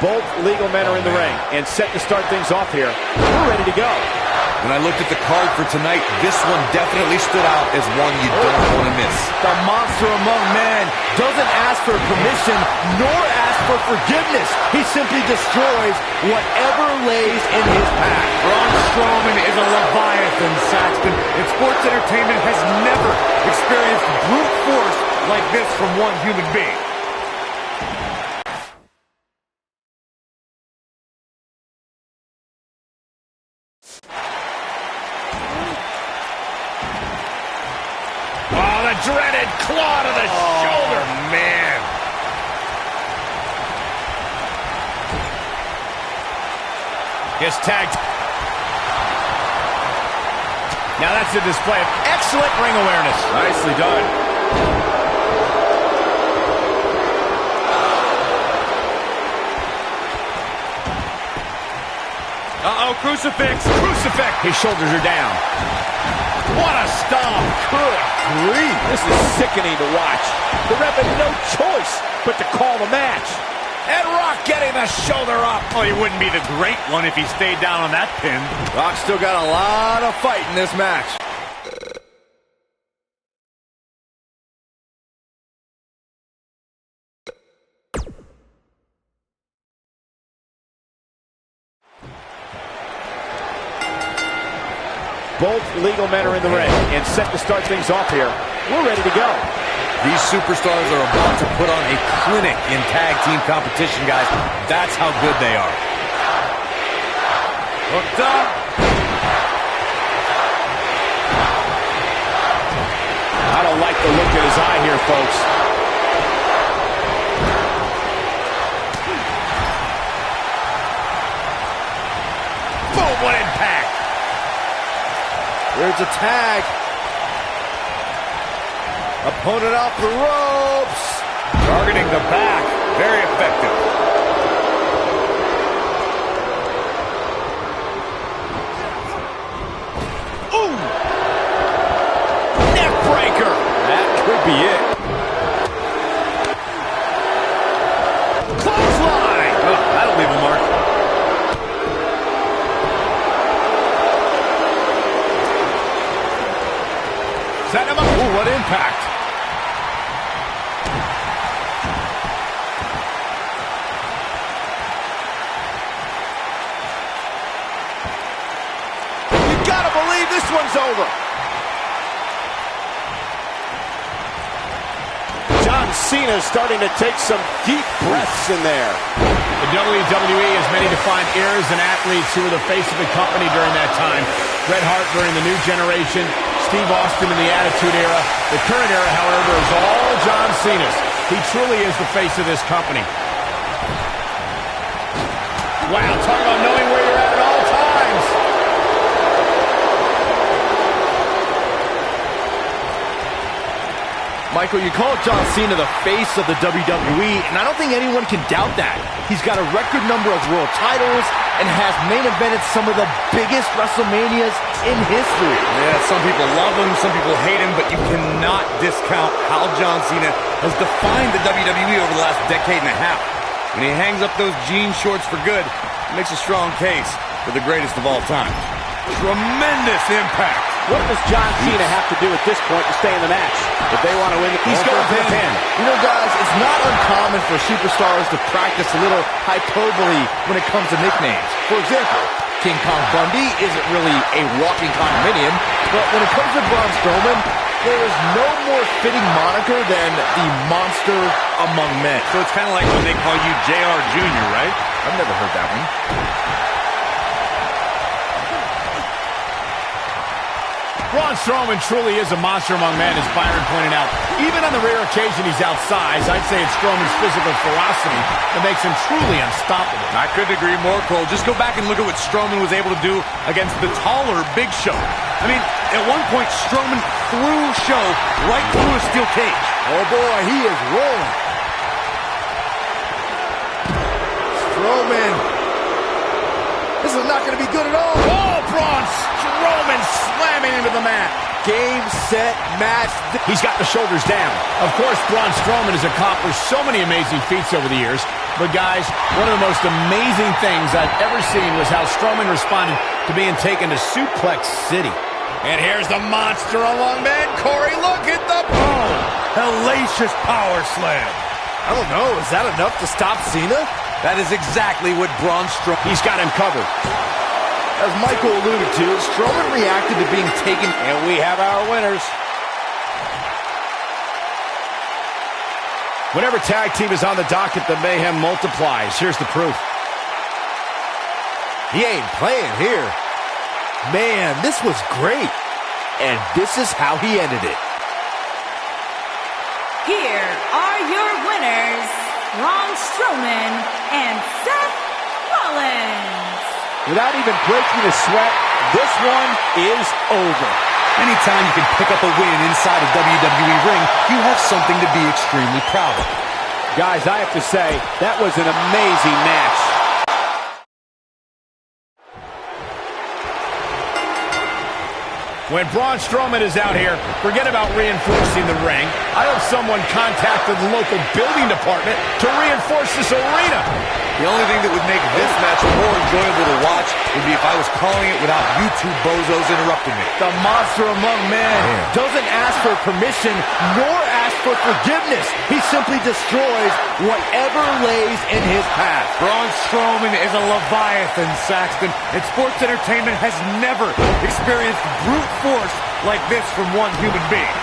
Both legal men are in the ring and set to start things off here. We're ready to go. When I looked at the card for tonight, this one definitely stood out as one you don't want to miss. The monster among men doesn't ask for permission nor ask for forgiveness. He simply destroys whatever lays in his path. Braun Strowman is a Leviathan, Saxton, and sports entertainment has never experienced brute force like this from one human being. Dreaded claw to the shoulder. Man. Gets tagged. Now that's a display of excellent ring awareness. Nicely done. Uh-oh, crucifix. Crucifix. His shoulders are down. What a stomp. Good grief. This is sickening to watch. The ref had no choice but to call the match. And Rock getting the shoulder up. Oh, he wouldn't be the great one if he stayed down on that pin. Rock still got a lot of fight in this match. Both legal men are in the ring and set to start things off here. We're ready to go. These superstars are about to put on a clinic in tag team competition, guys. That's how good they are. Hooked up. I don't like the look in his eye here, folks. Boom, what impact. There's a tag. Opponent off the ropes. Targeting the back. Very effective. Ooh! Neck breaker. That could be it. Clothesline. Oh, that'll leave a mark. Set him up. Ooh, what impact. You gotta believe this one's over. John Cena's starting to take some deep breaths in there. The WWE has many defined eras and athletes who were the face of the company during that time. Bret Hart during the New Generation, Steve Austin in the Attitude Era. The current era, however, is all John Cena's. He truly is the face of this company. Wow, talk about knowing where you're at all times. Michael, you call John Cena the face of the WWE, and I don't think anyone can doubt that. He's got a record number of world titles and has main evented some of the biggest WrestleManias in history. Yeah, some people love him, some people hate him, but you cannot discount how John Cena has defined the WWE over the last decade and a half. When he hangs up those jean shorts for good, it makes a strong case for the greatest of all time. Tremendous impact. What does John Cena have to do at this point to stay in the match? If they want to win, he's going for the pin. You know, guys, it's not uncommon for superstars to practice a little hyperbole when it comes to nicknames. For example, King Kong Bundy isn't really a walking condominium, but when it comes to Braun Strowman, there is no more fitting moniker than the monster among men. So it's kind of like when they call you JR Jr., right? I've never heard that one. Braun Strowman truly is a monster among men, as Byron pointed out. Even on the rare occasion he's outsized, I'd say it's Strowman's physical ferocity that makes him truly unstoppable. I couldn't agree more, Cole. Just go back and look at what Strowman was able to do against the taller Big Show. I mean, at one point, Strowman threw Show right through a steel cage. Oh boy, he is rolling. Strowman. This is not going to be good at all. Oh, Braun Strowman slamming into the mat. Game, set, match. He's got the shoulders down. Of course, Braun Strowman has accomplished so many amazing feats over the years. But guys, one of the most amazing things I've ever seen was how Strowman responded to being taken to Suplex City. And here's the monster among men, Corey. Look at the boom! Hellacious power slam. I don't know, is that enough to stop Cena? That is exactly what Braun Strowman... He's got him covered. As Michael alluded to, Strowman reacted to being taken... And we have our winners. Whenever tag team is on the docket, the mayhem multiplies. Here's the proof. He ain't playing here. Man, this was great. And this is how he ended it. Here are your winners, Braun Strowman and Seth Rollins. Without even breaking a sweat, this one is over. Anytime you can pick up a win inside a WWE ring, you have something to be extremely proud of. Guys, I have to say, that was an amazing match. When Braun Strowman is out here, forget about reinforcing the ring. I hope someone contacted the local building department to reinforce this arena. The only thing that would make this match more enjoyable to watch would be if I was calling it without you two bozos interrupting me. The monster among men doesn't ask for permission nor ask for forgiveness. He simply destroys whatever lays in his path. Braun Strowman is a Leviathan, Saxton, and sports entertainment has never experienced brute force like this from one human being.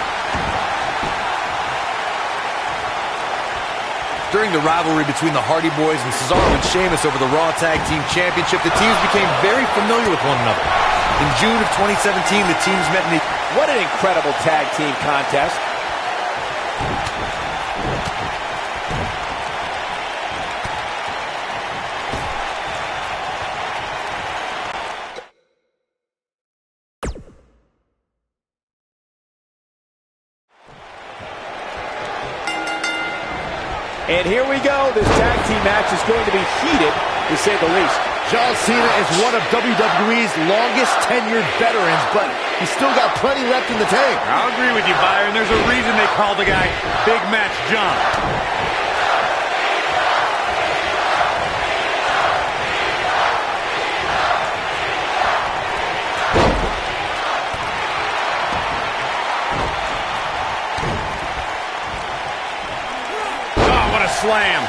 During the rivalry between the Hardy Boys and Cesaro and Sheamus over the Raw Tag Team Championship, the teams became very familiar with one another. In June of 2017, the teams met in the... What an incredible tag team contest. And here we go. This tag team match is going to be heated, to say the least. John Cena is one of WWE's longest tenured veterans, but he's still got plenty left in the tank. I'll agree with you, Byron. There's a reason they call the guy Big Match John. Slam.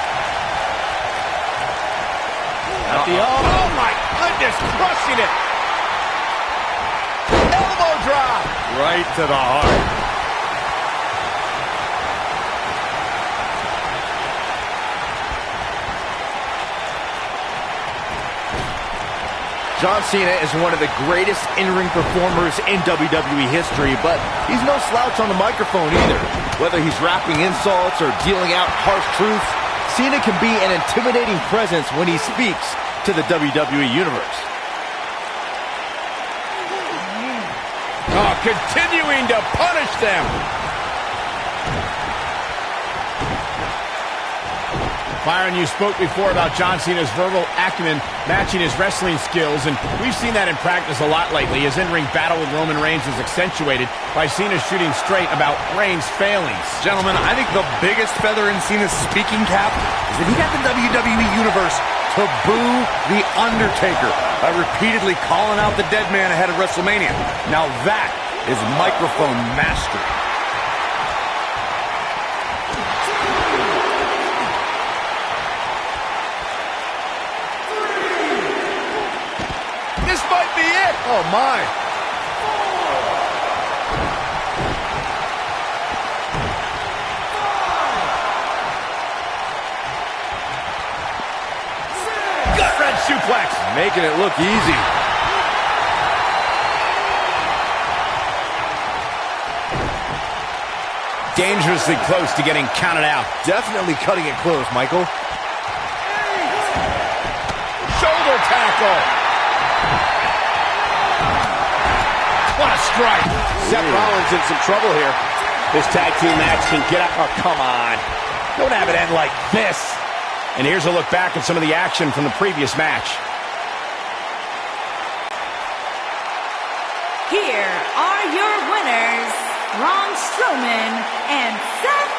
Oh my goodness, crushing it. Elbow drop. Right to the heart. John Cena is one of the greatest in-ring performers in WWE history, but he's no slouch on the microphone either. Whether he's rapping insults or dealing out harsh truths, Cena can be an intimidating presence when he speaks to the WWE Universe. Oh, continuing to punish them. Byron, you spoke before about John Cena's verbal acumen matching his wrestling skills, and we've seen that in practice a lot lately. His in-ring battle with Roman Reigns is accentuated by Cena shooting straight about Reigns' failings. Gentlemen, I think the biggest feather in Cena's speaking cap is that he got the WWE Universe to boo The Undertaker by repeatedly calling out the dead man ahead of WrestleMania. Now that is microphone mastery. This might be it. Oh, my. Gut-wrench suplex. Making it look easy. Dangerously close to getting counted out. Definitely cutting it close, Michael. Shoulder tackle. What a strike. Seth Rollins in some trouble here. This tag team match can get up. Oh, come on. Don't have it end like this. And here's a look back at some of the action from the previous match. Here are your winners, Braun Strowman and Seth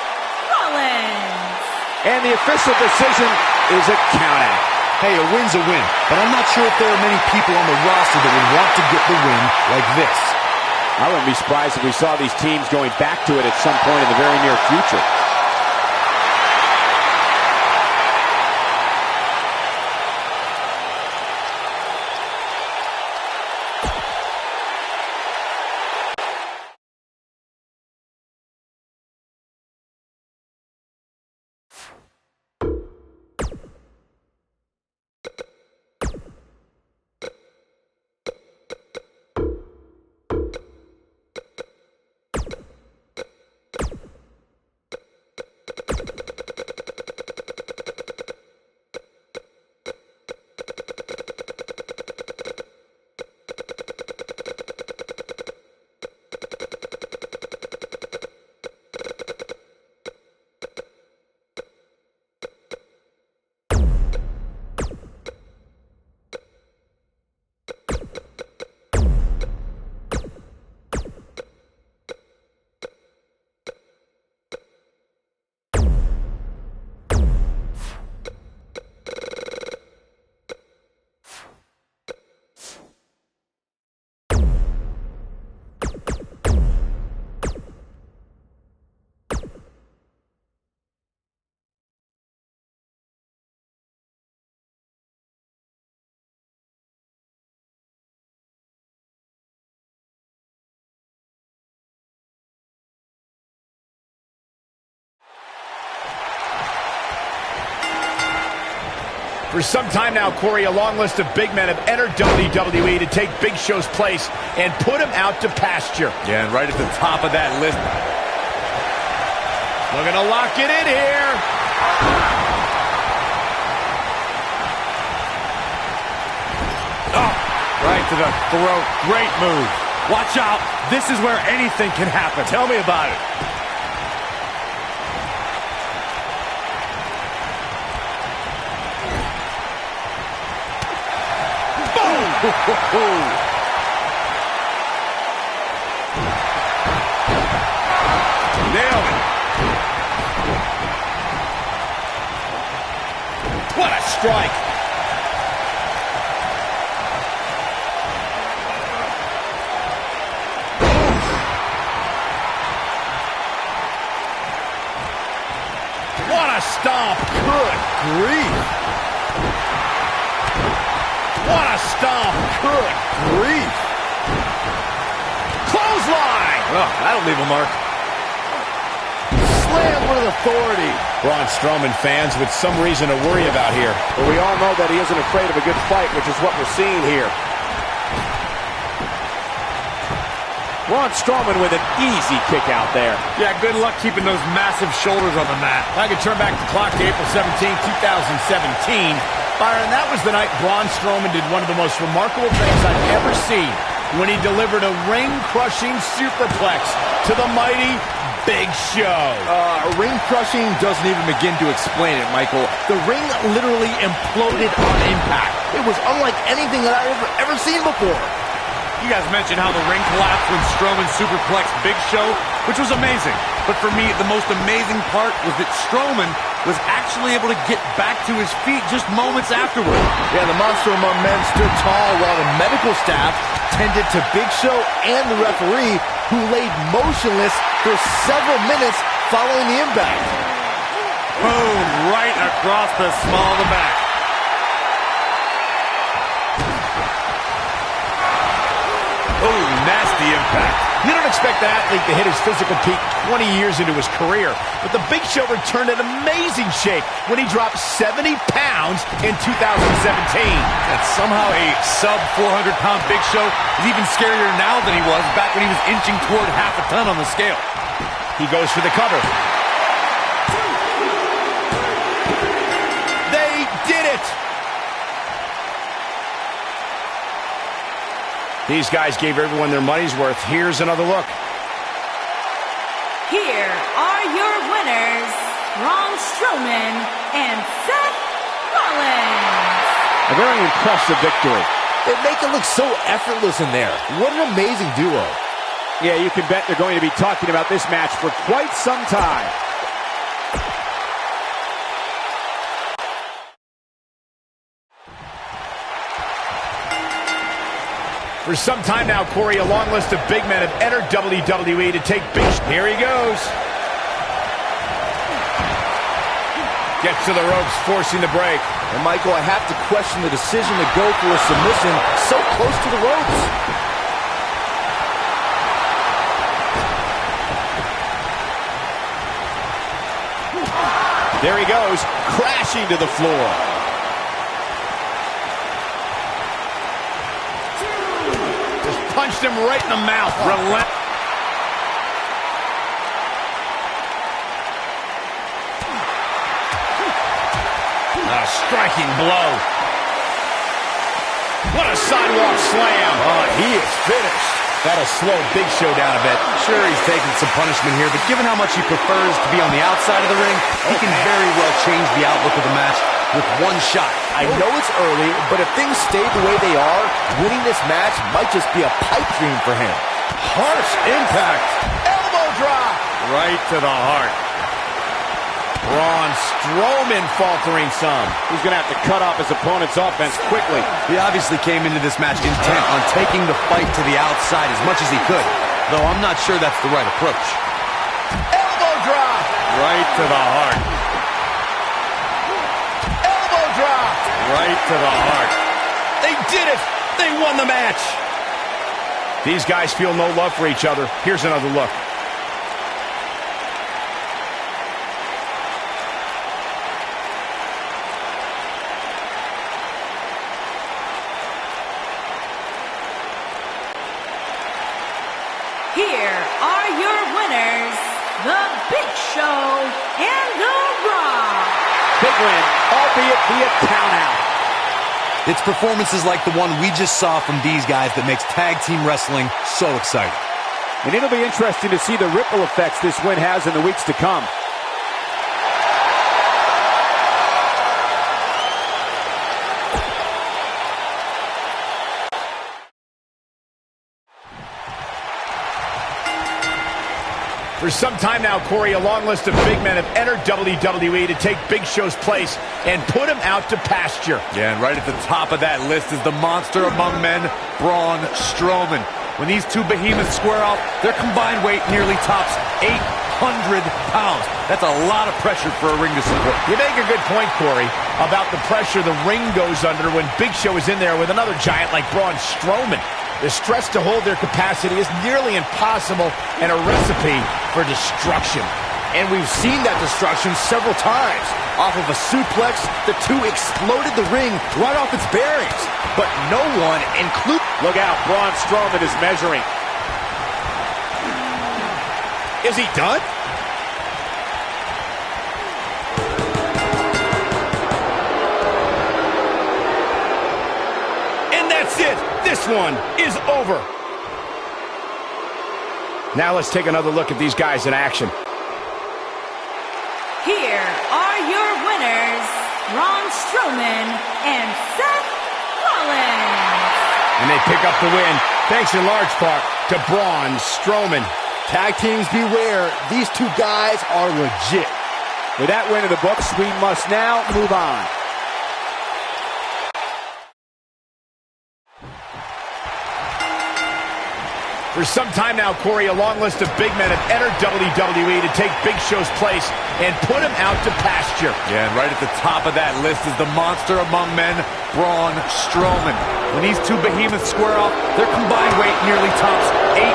Rollins. And the official decision is a countout. Hey, a win's a win, but I'm not sure if there are many people on the roster that would want to get the win like this. I wouldn't be surprised if we saw these teams going back to it at some point in the very near future. For some time now, Corey, a long list of big men have entered WWE to take Big Show's place and put him out to pasture. Yeah, and right at the top of that list. Looking to lock it in here. Oh, right to the throat. Great move. Watch out. This is where anything can happen. Tell me about it. Nailed it. What a strike. What a stomp. Good grief. What a stomp. Good grief. Clothesline. Oh, that'll leave a mark. Slam with authority. Braun Strowman fans with some reason to worry about here. But we all know that he isn't afraid of a good fight, which is what we're seeing here. Braun Strowman with an easy kick out there. Yeah, good luck keeping those massive shoulders on the mat. I could turn back the clock to April 17, 2017. Byron, that was the night Braun Strowman did one of the most remarkable things I've ever seen when he delivered a ring-crushing superplex to the mighty Big Show. Ring-crushing doesn't even begin to explain it, Michael. The ring literally imploded on impact. It was unlike anything that I've ever seen before. You guys mentioned how the ring collapsed when Strowman superplexed Big Show, which was amazing. But for me, the most amazing part was that Strowman was actually able to get back to his feet just moments afterward. Yeah, the monster among men stood tall while the medical staff tended to Big Show and the referee, who laid motionless for several minutes following the impact. Boom, right across the small of the back. Oh, nasty impact. You don't expect an athlete to hit his physical peak 20 years into his career, but the Big Show returned in amazing shape when he dropped 70 pounds in 2017. And somehow a sub-400-pound Big Show is even scarier now than he was back when he was inching toward half a ton on the scale. He goes for the cover. They did it! These guys gave everyone their money's worth. Here's another look. Here are your winners, Braun Strowman and Seth Rollins. A very impressive victory. They make it look so effortless in there. What an amazing duo. Yeah, you can bet they're going to be talking about this match for quite some time. For some time now, Corey, a long list of big men have entered WWE to take big... Here he goes. Gets to the ropes, forcing the break. And Michael, I have to question the decision to go for a submission so close to the ropes. There he goes, crashing to the floor. Just punched him right in the mouth. A striking blow. What a sidewalk slam. Oh, he is finished. That'll slow Big Show down a bit. Sure, he's taking some punishment here, but given how much he prefers to be on the outside of the ring, he can very well change the outlook of the match with one shot. I know it's early, but if things stay the way they are, winning this match might just be a pipe dream for him. Harsh impact. Elbow drop. Right to the heart. Braun Strowman faltering some. He's going to have to cut off his opponent's offense quickly. He obviously came into this match intent on taking the fight to the outside as much as he could, though I'm not sure that's the right approach. Elbow drop. Right to the heart. Elbow drop. Right to the heart. They did it. They won the match. These guys feel no love for each other. Here's another look. Here are your winners, The Big Show and The Rock. Big win, albeit via countout. It's performances like the one we just saw from these guys that makes tag team wrestling so exciting. And it'll be interesting to see the ripple effects this win has in the weeks to come. For some time now, Corey, a long list of big men have entered WWE to take Big Show's place and put him out to pasture. Yeah, and right at the top of that list is the monster among men, Braun Strowman. When these two behemoths square off, their combined weight nearly tops 800 pounds. That's a lot of pressure for a ring to support. You make a good point, Corey, about the pressure the ring goes under when Big Show is in there with another giant like Braun Strowman. The stress to hold their capacity is nearly impossible and a recipe for destruction. And we've seen that destruction several times. Off of a suplex, the two exploded the ring right off its bearings. But no one, including... Look out, Braun Strowman is measuring. Is he done? And that's it. This one is over. Now let's take another look at these guys in action. Here are your winners, Braun Strowman and Seth Rollins. And they pick up the win, thanks in large part to Braun Strowman. Tag teams beware, these two guys are legit. With that win in the books, we must now move on. For some time now, Corey, a long list of big men have entered WWE to take Big Show's place and put him out to pasture. Yeah, and right at the top of that list is the monster among men, Braun Strowman. When these two behemoths square off, their combined weight nearly tops 800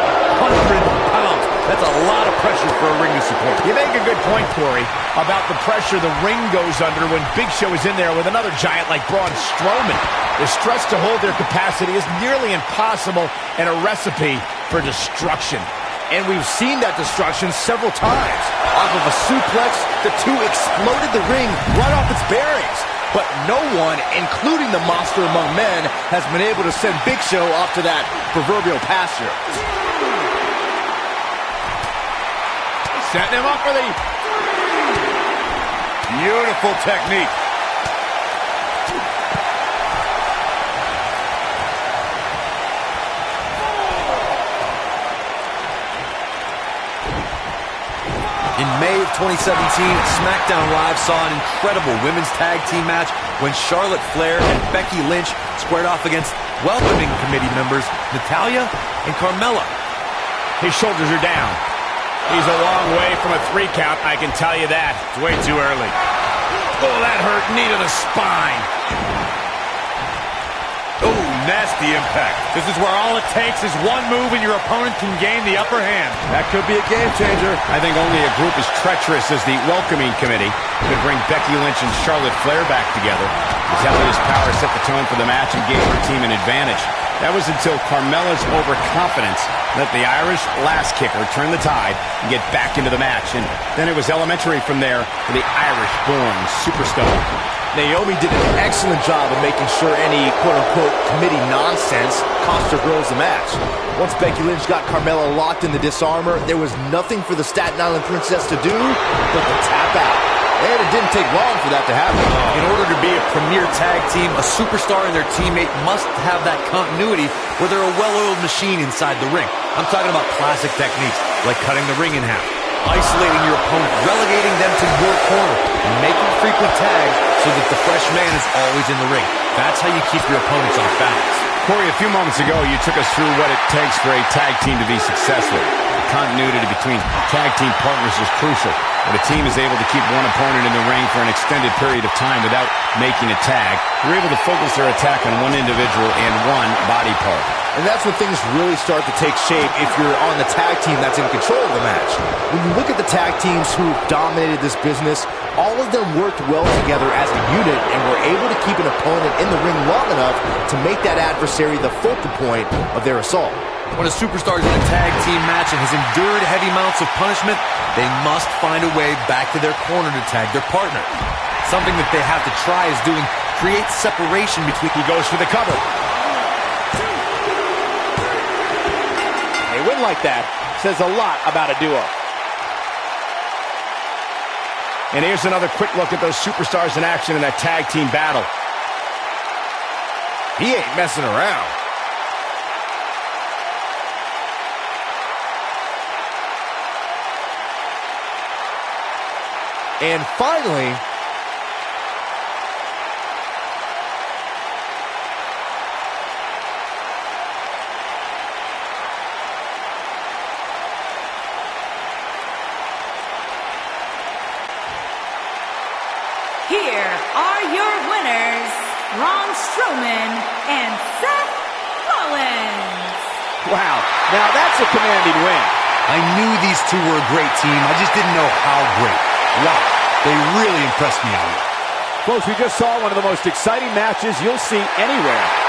pounds. That's a lot of pressure for a ring to support. You make a good point, Corey, about the pressure the ring goes under when Big Show is in there with another giant like Braun Strowman. The stress to hold their capacity is nearly impossible and a recipe for destruction. And we've seen that destruction several times. Off of a suplex, the two exploded the ring right off its bearings. But no one, including the monster among men, has been able to send Big Show off to that proverbial pasture. Setting him up for the... Beautiful technique. In May of 2017, SmackDown Live saw an incredible women's tag team match when Charlotte Flair and Becky Lynch squared off against welcoming committee members Natalya and Carmella. His shoulders are down. He's a long way from a 3 count, I can tell you that. It's way too early. Oh, that hurt. Knee to the spine. Oh, nasty impact. This is where all it takes is one move and your opponent can gain the upper hand. That could be a game changer. I think only a group as treacherous as the welcoming committee could bring Becky Lynch and Charlotte Flair back together. Natalya's power set the tone for the match and gave her team an advantage. That was until Carmella's overconfidence let the Irish last kicker turn the tide and get back into the match. And then it was elementary from there for the Irish-born superstar. Naomi did an excellent job of making sure any quote-unquote committee nonsense cost her girls the match. Once Becky Lynch got Carmella locked in the disarmor, there was nothing for the Staten Island Princess to do but to tap out. And it didn't take long for that to happen. In order to be a premier tag team, a superstar and their teammate must have that continuity where they're a well-oiled machine inside the ring. I'm talking about classic techniques like cutting the ring in half, isolating your opponent, relegating them to your corner, and making frequent tags so that the fresh man is always in the ring. That's how you keep your opponents off balance. Corey, a few moments ago, you took us through what it takes for a tag team to be successful. The continuity between tag team partners is crucial. When a team is able to keep one opponent in the ring for an extended period of time without making a tag, they're able to focus their attack on one individual and one body part. And that's when things really start to take shape if you're on the tag team that's in control of the match. When you look at the tag teams who dominated this business, all of them worked well together as a unit and were able to keep an opponent in the ring long enough to make that adversary the focal point of their assault. When a superstar is in a tag team match and has endured heavy amounts of punishment, they must find a way back to their corner to tag their partner. Something that they have to try is doing create separation between. He goes for the cover. A win like that says a lot about a duo. And here's another quick look at those superstars in action in that tag team battle. He ain't messing around. And finally, here are your winners, Braun Strowman and Seth Rollins. wow, now that's a commanding win. I knew these two were a great team. I just didn't know how great. Wow, they really impressed me out here. Folks, we just saw one of the most exciting matches you'll see anywhere.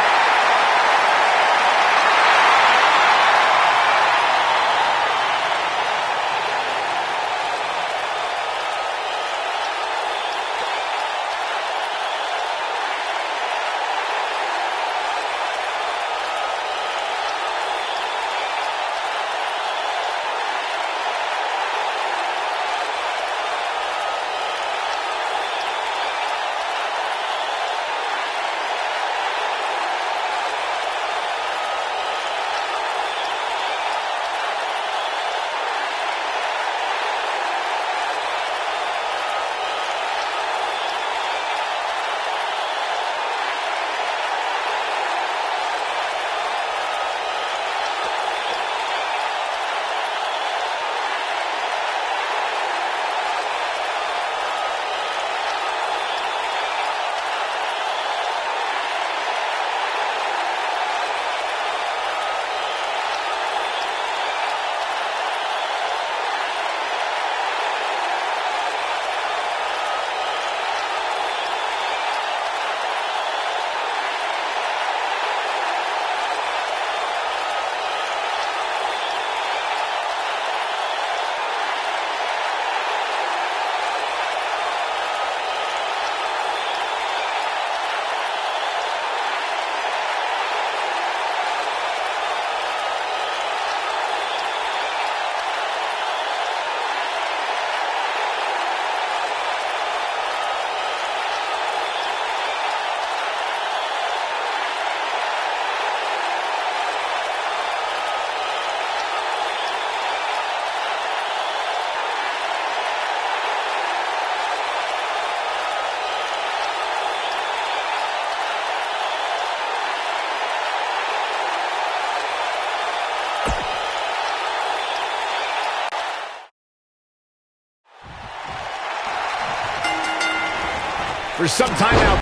For some time now.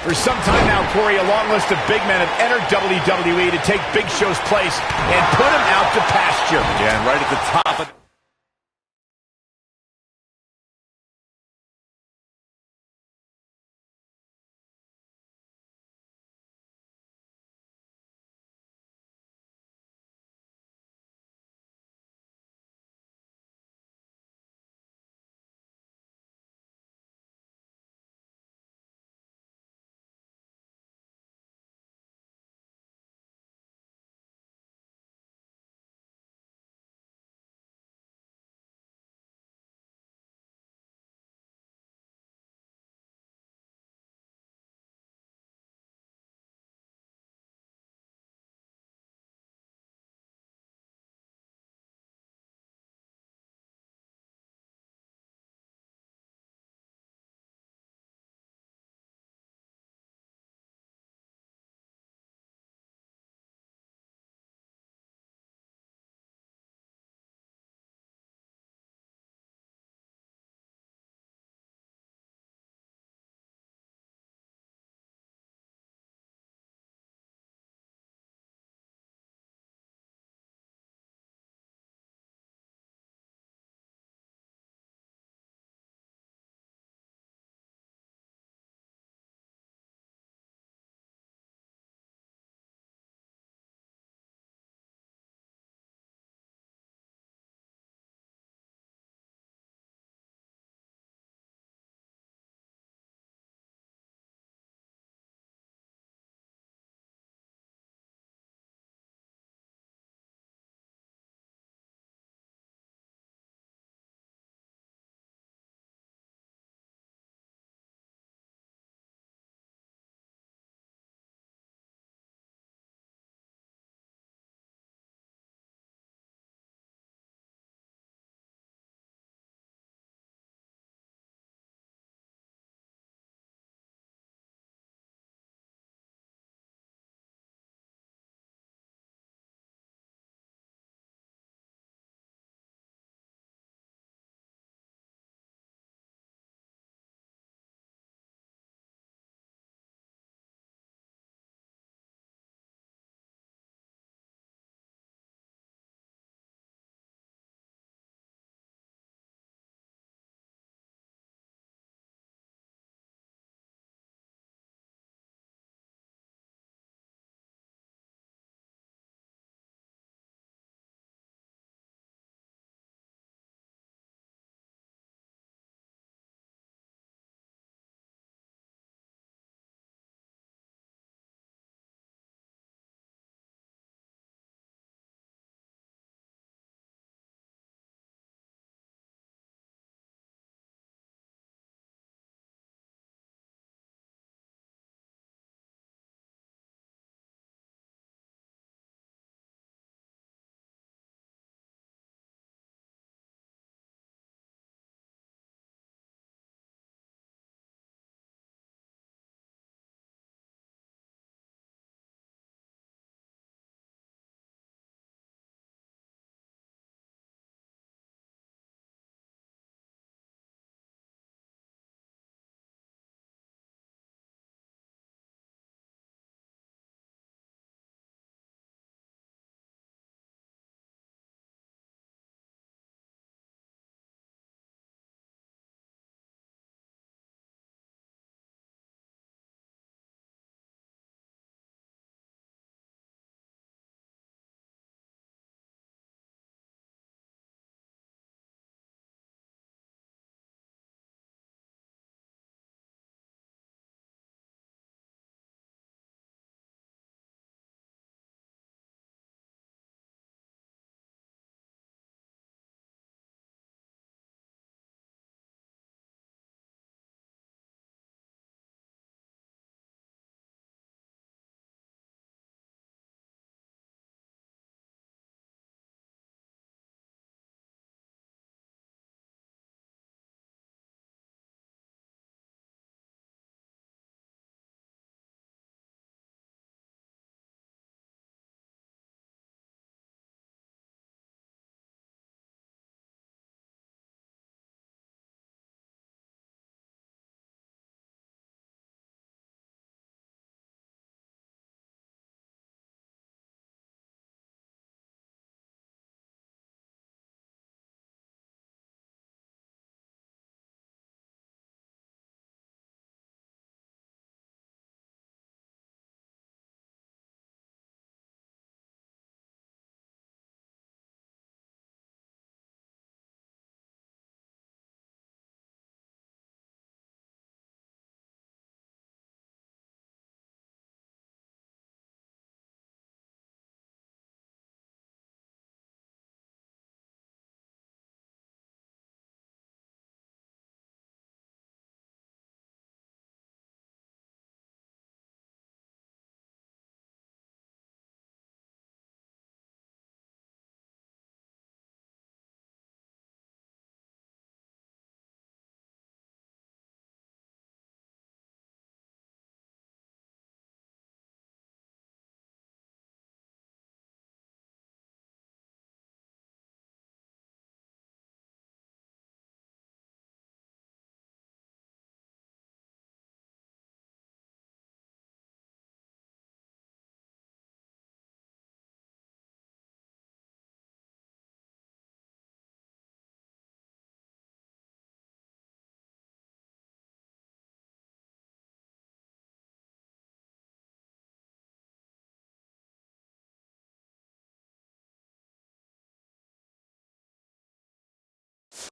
For some time now, Corey, a long list of big men have entered WWE to take Big Show's place and put him out to pasture. Yeah, and right at the top of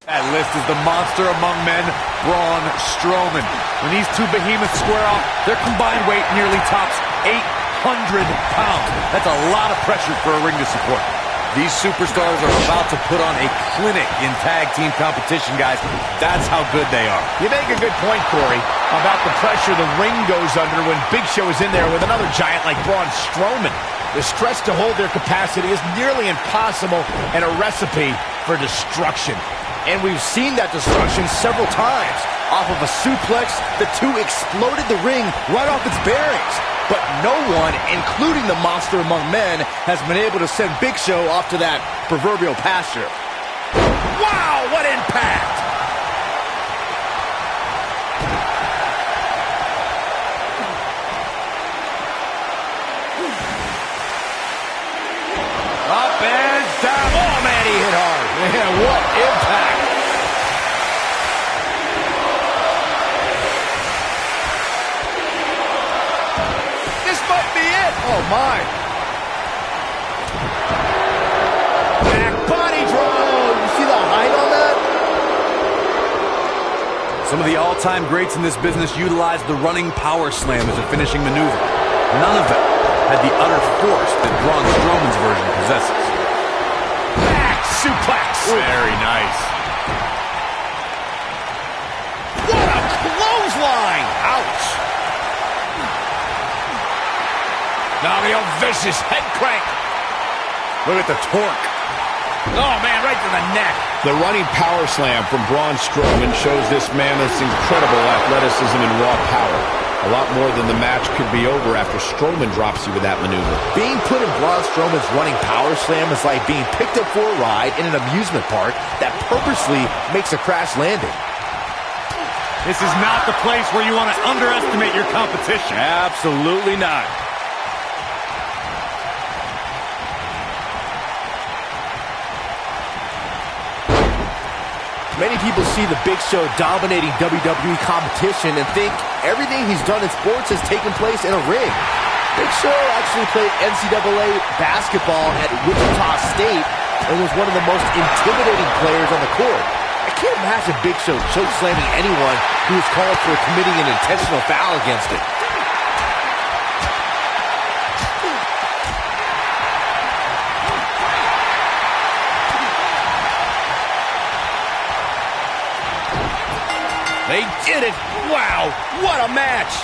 That list is the monster among men, Braun Strowman. When these two behemoths square off, their combined weight nearly tops 800 pounds. That's a lot of pressure for a ring to support. These superstars are about to put on a clinic in tag team competition, guys. That's how good they are. You make a good point, Corey, about the pressure the ring goes under when Big Show is in there with another giant like Braun Strowman. The stretch to hold their capacity is nearly impossible and a recipe for destruction. And we've seen that destruction several times. Off of a suplex, the two exploded the ring right off its bearings. But no one, including the monster among men, has been able to send Big Show off to that proverbial pasture. Wow, what impact! Up and down. Oh, man, he hit hard. Man, what impact! This might be it. Oh, my. Back body drop. You see the height on that? Some of the all-time greats in this business utilized the running power slam as a finishing maneuver. None of them had the utter force that Braun Strowman's version possesses. Back suplex! Very nice. What a clothesline. Ouch! Now the old vicious head crank. Look at the torque. Oh, man, right to the neck. The running power slam from Braun Strowman shows this man this incredible athleticism and raw power. A lot more than the match could be over after Strowman drops you with that maneuver. Being put in Braun Strowman's running power slam is like being picked up for a ride in an amusement park that purposely makes a crash landing. This is not the place where you want to underestimate your competition. Absolutely not. Many people see the Big Show dominating WWE competition and think everything he's done in sports has taken place in a ring. Big Show actually played NCAA basketball at Wichita State and was one of the most intimidating players on the court. I can't imagine Big Show chokeslamming anyone who is called for committing an intentional foul against him. They did it! Wow, what a match!